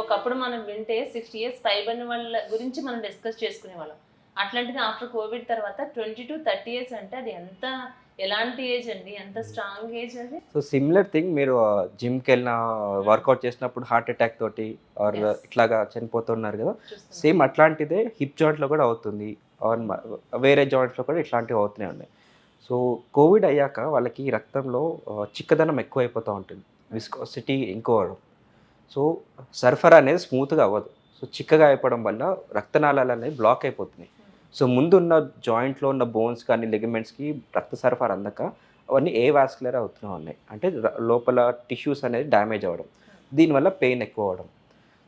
ఒకప్పుడు మనం వింటే 60 ఇయర్స్ పైబడిన వాళ్ళ గురించి మనం డిస్కస్ చేసుకునేవాళ్ళం. అట్లాంటిది ఆఫ్టర్ కోవిడ్ తర్వాత 20-30 ఇయర్స్ అంటే అది ఎంత ఎలాంటి ఏజ్ అండి? ఎంత స్ట్రాంగ్ ఏజ్ అది? సో సిమిలర్ థింగ్ మీరు జిమ్‌కి వెళ్ళిన వర్కౌట్ చేసినప్పుడు హార్ట్ అటాక్ తోటి ఆర్ యెస్. ఇట్లాగా చనిపోతున్నారు కదా! చూస్తున్నాం. సేమ్ అట్లాంటిదే హిప్ జాయింట్‌లో కూడా అవుతుంది. ఆర్ వేరే జాయింట్స్‌లో కూడా ఇట్లాంటివి అవుతూనే ఉన్నాయి. సో కోవిడ్ అయ్యాక వాళ్ళకి రక్తంలో చిక్కదనం ఎక్కువైపోతూ ఉంటుంది. విస్కోసిటీ ఎక్కువ అవ్వడం. సో సరఫరా అనేది స్మూత్‌గా అవ్వదు. సో చిక్కగా అయిపోవడం వల్ల రక్తనాళాలు అనేవి బ్లాక్ అయిపోతున్నాయి. సో ముందున్న జాయింట్‌లో ఉన్న బోన్స్ కానీ, లిగమెంట్స్‌కి రక్త సరఫరా అందక అవన్నీ వాస్కులర్ అవుతూ ఉన్నాయి. అంటే లోపల టిష్యూస్ అనేది డ్యామేజ్ అవ్వడం. దీనివల్ల పెయిన్ ఎక్కువ అవ్వడం.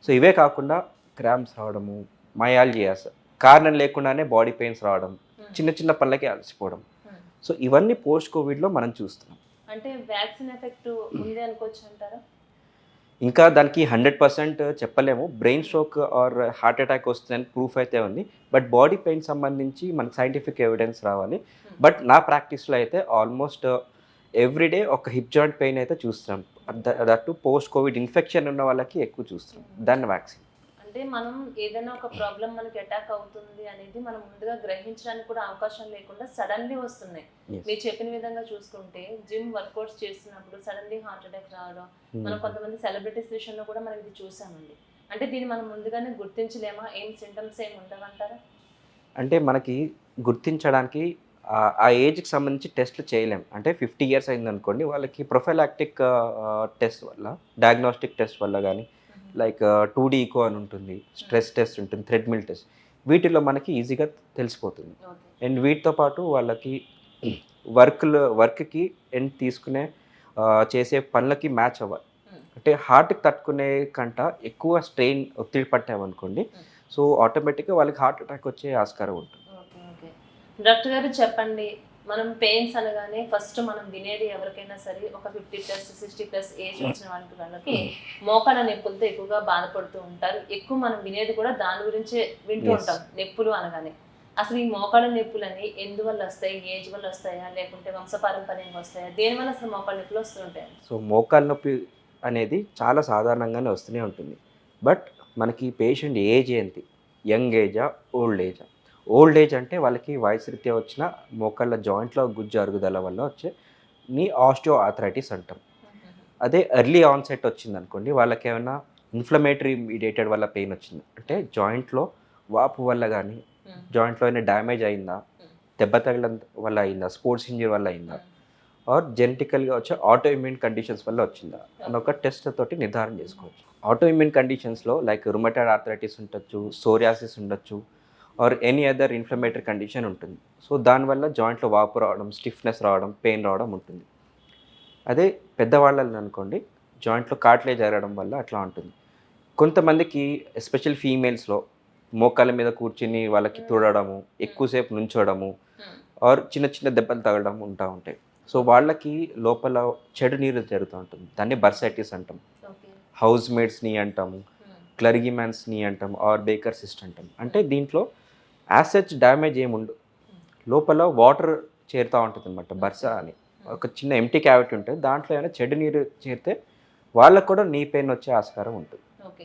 సో ఇవే కాకుండా క్రాంప్స్ రావడము, మయాల్జియాస్ కారణం లేకుండానే బాడీ పెయిన్స్ రావడం, చిన్న చిన్న పనులకే అలసిపోవడం. సో ఇవన్నీ పోస్ట్ కోవిడ్‌లో మనం చూస్తున్నాం. అంటే వ్యాక్సిన్ ఎఫెక్ట్ ఉంది అనుకోవచ్చు అంటారా? ఇంకా దానికి 100% చెప్పలేము. Brain stroke or heart attack వస్తుందని ప్రూఫ్ అయితే ఉంది. బట్ బాడీ పెయిన్ సంబంధించి మనకు సైంటిఫిక్ ఎవిడెన్స్ రావాలి. బట్ నా ప్రాక్టీస్‌లో అయితే ఆల్మోస్ట్ ఎవ్రీ డే ఒక హిప్ జాయింట్ పెయిన్ అయితే చూస్తున్నాం. That to post Covid infection ఉన్న వాళ్ళకి ఎక్కువ చూస్తున్నాం. దాన్ని వ్యాక్సిన్. అంటే మనం ఏదైనా ఒక ప్రాబ్లమ్ మనకి అటాక్ అవుతుంది అనేది మనం ముందుగా గ్రహించడానికి కూడా అవకాశం లేకుండా సడన్లీ వస్తున్నాయి. Yes. మీరు చెప్పిన విధంగా చూసుకుంటే జిమ్ వర్కౌట్స్ చేస్తున్నప్పుడు సడన్లీ హార్ట్ అటాక్ రావడం, మనం కొంతమంది సెలబ్రిటీస్ విషయంలో కూడా మనం ఇది చూసామండి. అంటే దీన్ని మనం ముందుగానే గుర్తించలేమా? ఏం సింటమ్స్ ఏమి ఉండవంటారా? అంటే మనకి గుర్తించడానికి ఆ ఏజ్‌కి సంబంధించి టెస్ట్‌లు చేయలేం. అంటే 50 ఇయర్స్ అయిందనుకోండి వాళ్ళకి ప్రొఫైలాక్టిక్ టెస్ట్ వల్ల, డయాగ్నోస్టిక్ టెస్ట్ వల్ల గానీ, లైక్ 2D ఈకో అని ఉంటుంది, స్ట్రెస్ టెస్ట్ ఉంటుంది, థ్రెడ్‌మిల్ టెస్ట్. వీటిలో మనకి ఈజీగా తెలిసిపోతుంది. ఓకే. అండ్ వీటితో పాటు వాళ్ళకి వర్క్‌కి అండ్ తీసుకునే చేసే పనులకి మ్యాచ్ అవ్వాలి. అంటే హార్ట్‌కి తట్టుకునే కంట ఎక్కువ స్ట్రెయిన్ ఒత్తిడి పట్టామనుకోండి, సో ఆటోమేటిక్‌గా వాళ్ళకి హార్ట్ అటాక్ వచ్చే ఆస్కారం ఉంటుంది. ఓకే. ఓకే. డాక్టర్ గారు చెప్పండి. మనం పెయిన్స్ అనగానే ఫస్ట్ మనం వినేది ఎవరికైనా సరే ఒక 50+, 60+ ఏజ్ వచ్చిన వాళ్ళకి మోకాళ్ళ నొప్పులతో ఎక్కువగా బాధపడుతూ ఉంటారు. ఎక్కువ మనం వినేది కూడా దాని గురించే వింటూ ఉంటాం. నొప్పులు అనగానే. అసలు ఈ మోకాళ్ళ నొప్పులని ఎందువల్ల వస్తాయి? ఏజ్ వల్ల వస్తాయా? లేకుంటే వంశపారంపర్యంగా వస్తాయా? దేనివల్ల అసలు మోకాళ్ళ నొప్పులు వస్తుంటాయి? సో మోకాళ్ళ నొప్పి అనేది చాలా సాధారణంగానే వస్తూనే ఉంటుంది. బట్ మనకి పేషెంట్ ఏజ్ ఏంటి? యంగ్ ఏజా? ఓల్డ్ ఏజా? ఓల్డ్ ఏజ్ అంటే వాళ్ళకి వయసురీత్యా వచ్చిన మోకాళ్ళ జాయింట్‌లో గుజ్జు అరుగుదల వల్ల వచ్చే ఆస్టియో ఆర్థరైటిస్ అంటాం. అదే ఎర్లీ ఆన్సెట్ వచ్చిందనుకోండి వాళ్ళకేమన్నా ఇన్‌ఫ్లమేటరీ మీడియేటెడ్ వల్ల పెయిన్ వచ్చింది. అంటే జాయింట్‌లో వాపు వల్ల గానీ, జాయింట్‌లో ఏమైనా డ్యామేజ్ అయిందా? దెబ్బ తగలడం వల్ల అయిందా? స్పోర్ట్స్ ఇంజ్యూరీ వల్ల అయిందా? ఆర్ జెనెటికల్‌గా వచ్చే ఆటో ఇమ్యూన్ కండిషన్స్ వల్ల వచ్చిందా అని ఒక టెస్ట్ తోటి నిర్ధారణ చేసుకోవచ్చు. ఆటో ఇమ్యూన్ కండిషన్స్‌లో లైక్ రుమటాయిడ్ ఆర్థరైటిస్ ఉండొచ్చు, సోరియాసిస్ ఉండొచ్చు or any other inflammatory condition ఉంటుంది. సో దానివల్ల జాయింట్‌లో వాపు రావడం, స్టిఫ్‌నెస్ రావడం, పెయిన్ రావడం ఉంటుంది. అదే పెద్దవాళ్ళని అనుకోండి జాయింట్‌లో కార్టిలేజ్ ఏరడం వల్ల అట్లా ఉంటుంది. కొంతమందికి ఎస్పెషల్ ఫీమేల్స్‌లో మోకాళ్ళ మీద కూర్చొని వాళ్ళకి తుడవడము, ఎక్కువసేపు నుంచోవడము ఆర్ చిన్న చిన్న దెబ్బలు తగలడం ఉంటాయి. సో వాళ్ళకి లోపల చెడు నీరు జరుగుతూ ఉంటుంది. దాన్ని బర్సైటిస్ అంటాం. ఓకే. హౌస్ మేట్స్ నీ అంటాము, క్లెర్గిమాన్స్ నీ అంటాం ఆర్ బేకర్ సిస్ట్ అంటాం. అంటే దీంట్లో యాసెచ్ డ్యామేజ్ ఏముండదు. లోపల వాటర్ చేరుతూ ఉంటుందన్నమాట బర్స అని. ఒక చిన్న ఎంప్టీ క్యావిటీ ఉంటుంది. దాంట్లో ఏమైనా చెడు నీరు చేరితే వాళ్ళకు కూడా నీ పెయిన్ వచ్చే ఆస్కారం ఉంటుంది. ఓకే.